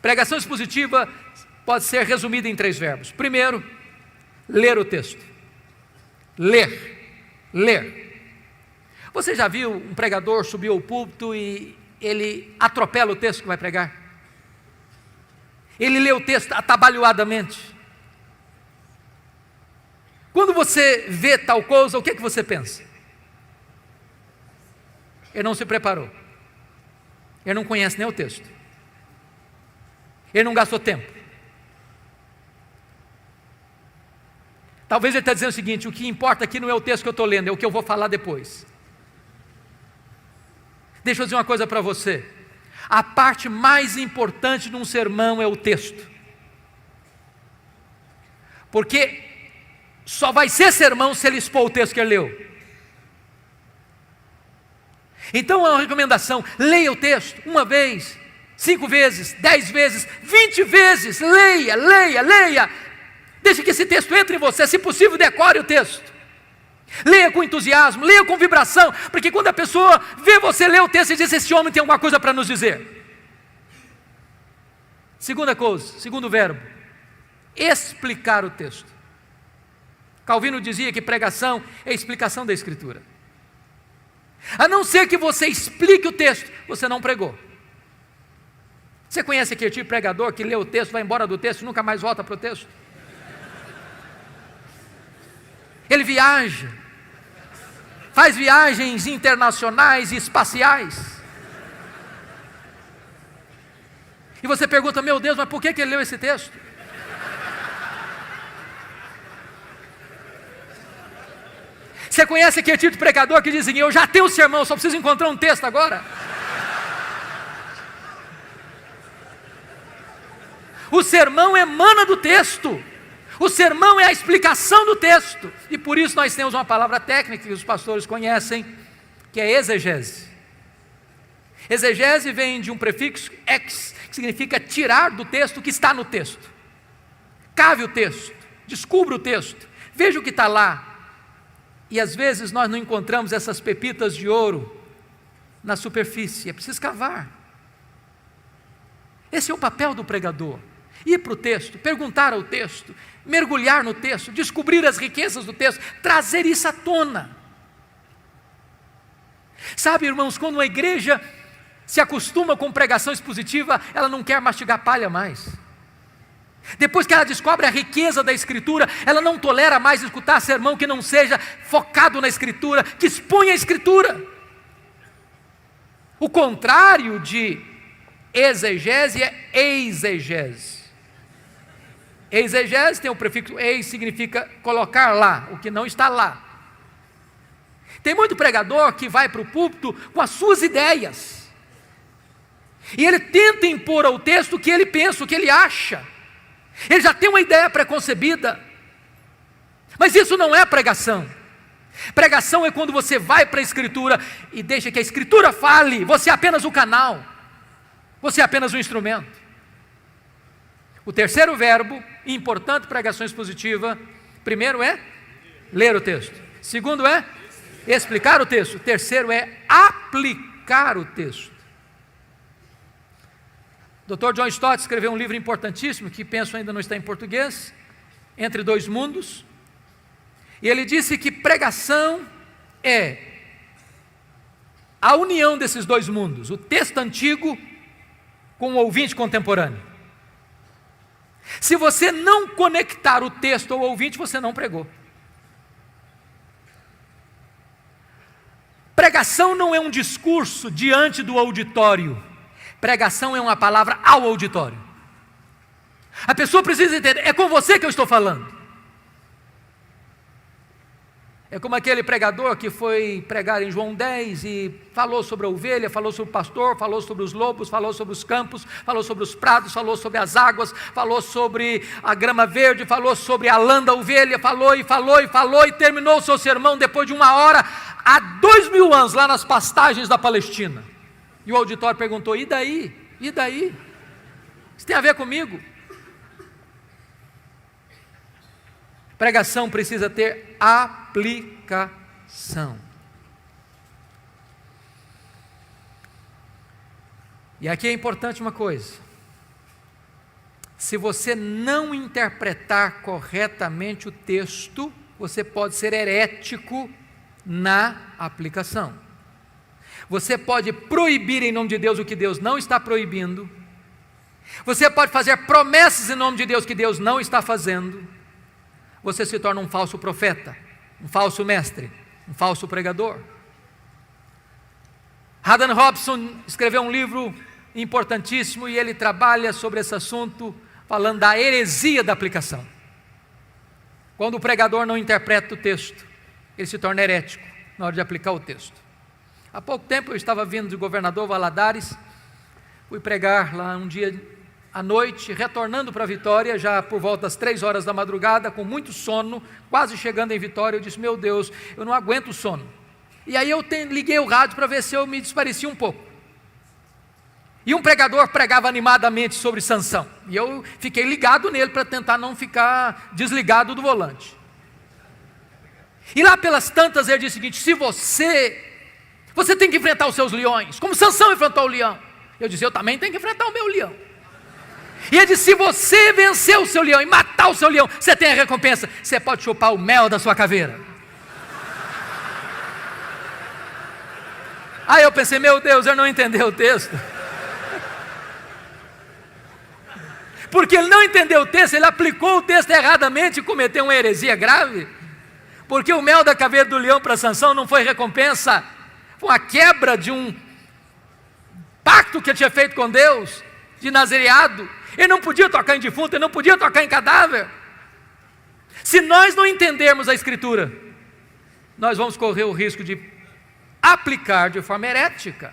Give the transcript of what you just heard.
Pregação expositiva pode ser resumida em 3 verbos. Primeiro, ler o texto. Ler. Você já viu um pregador subir ao púlpito e ele atropela o texto que vai pregar? Ele lê o texto atabalhoadamente. Quando você vê tal coisa, o que você pensa? Ele não se preparou. Ele não conhece nem o texto. Ele não gastou tempo. Talvez ele está dizendo o seguinte: o que importa aqui não é o texto que eu estou lendo, é o que eu vou falar depois. Deixa eu dizer uma coisa para você. A parte mais importante de um sermão é o texto. Porque só vai ser sermão se ele expor o texto que ele leu. Então é uma recomendação: leia o texto 1 vez, 5 vezes, 10 vezes, 20 vezes. Leia. Deixe que esse texto entre em você. Se possível, decore o texto. Leia com entusiasmo, leia com vibração, porque quando a pessoa vê você ler o texto e diz: esse homem tem alguma coisa para nos dizer. Segunda coisa, segundo verbo, explicar o texto. Calvino dizia que pregação é explicação da Escritura. A não ser que você explique o texto, você não pregou. Você conhece aquele tipo de pregador que lê o texto, vai embora do texto e nunca mais volta para o texto? Ele viaja, faz viagens internacionais e espaciais. E você pergunta: meu Deus, mas por que ele leu esse texto? Você conhece aquele tipo de pregador que diz assim: eu já tenho o sermão, só preciso encontrar um texto agora? O sermão emana do texto. O sermão é a explicação do texto. E por isso nós temos uma palavra técnica que os pastores conhecem, que é exegese. Exegese vem de um prefixo ex, que significa tirar do texto o que está no texto. Cave o texto, descubra o texto, veja o que está lá. E às vezes nós não encontramos essas pepitas de ouro na superfície, é preciso cavar. Esse é o papel do pregador: ir para o texto, perguntar ao texto, mergulhar no texto, descobrir as riquezas do texto, trazer isso à tona. Sabe, irmãos, quando uma igreja se acostuma com pregação expositiva, ela não quer mastigar palha mais. Depois que ela descobre a riqueza da Escritura, ela não tolera mais escutar sermão que não seja focado na Escritura, que exponha a Escritura. O contrário de exegese é exegese. Exegese tem o prefixo eis, significa colocar lá, o que não está lá. Tem muito pregador que vai para o púlpito com as suas ideias, e ele tenta impor ao texto o que ele pensa, o que ele acha. Ele já tem uma ideia preconcebida, mas isso não é pregação. Pregação é quando você vai para a Escritura e deixa que a Escritura fale, você é apenas o canal, você é apenas o instrumento. O terceiro verbo, importante pregação expositiva: primeiro é ler o texto, segundo é explicar o texto, terceiro é aplicar o texto. Dr. John Stott escreveu um livro importantíssimo, que penso ainda não está em português, Entre Dois Mundos, e ele disse que pregação é a união desses dois mundos, o texto antigo com o ouvinte contemporâneo. Se você não conectar o texto ao ouvinte, você não pregou. Pregação não é um discurso diante do auditório. Pregação é uma palavra ao auditório. A pessoa precisa entender: é com você que eu estou falando. É como aquele pregador que foi pregar em João 10 e falou sobre a ovelha, falou sobre o pastor, falou sobre os lobos, falou sobre os campos, falou sobre os prados, falou sobre as águas, falou sobre a grama verde, falou sobre a lã da ovelha, falou e terminou o seu sermão depois de 1 hora, há 2000 anos, lá nas pastagens da Palestina. E o auditório perguntou: e daí? E daí? Isso tem a ver comigo? Pregação precisa ter aplicação. E aqui é importante uma coisa: Se você não interpretar corretamente o texto, você pode ser herético na aplicação. Você pode proibir em nome de Deus o que Deus não está proibindo. Você pode fazer promessas em nome de Deus que Deus não está fazendo. Você se torna um falso profeta, um falso mestre, um falso pregador. Haddon Robson escreveu um livro importantíssimo e ele trabalha sobre esse assunto, falando da heresia da aplicação. Quando o pregador não interpreta o texto, ele se torna herético na hora de aplicar o texto. Há pouco tempo eu estava vindo de Governador Valadares, fui pregar lá um dia à noite, retornando para Vitória, já por volta das 3 horas da madrugada, com muito sono, quase chegando em Vitória, eu disse, meu Deus, eu não aguento o sono. E aí eu liguei o rádio para ver se eu me desparecia um pouco. E um pregador pregava animadamente sobre Sansão, e eu fiquei ligado nele para tentar não ficar desligado do volante. E lá pelas tantas ele disse o seguinte, se você tem que enfrentar os seus leões, como Sansão enfrentou o leão. Eu disse, eu também tenho que enfrentar o meu leão. E ele disse, se você vencer o seu leão e matar o seu leão, você tem a recompensa, você pode chupar o mel da sua caveira. Aí eu pensei, meu Deus, eu não entendi o texto. Porque ele não entendeu o texto, ele aplicou o texto erradamente e cometeu uma heresia grave. Porque o mel da caveira do leão para Sansão não foi recompensa, foi uma quebra de um pacto que ele tinha feito com Deus, de nazereado. Ele não podia tocar em defunto, ele não podia tocar em cadáver. Se nós não entendermos a Escritura, nós vamos correr o risco de aplicar de forma herética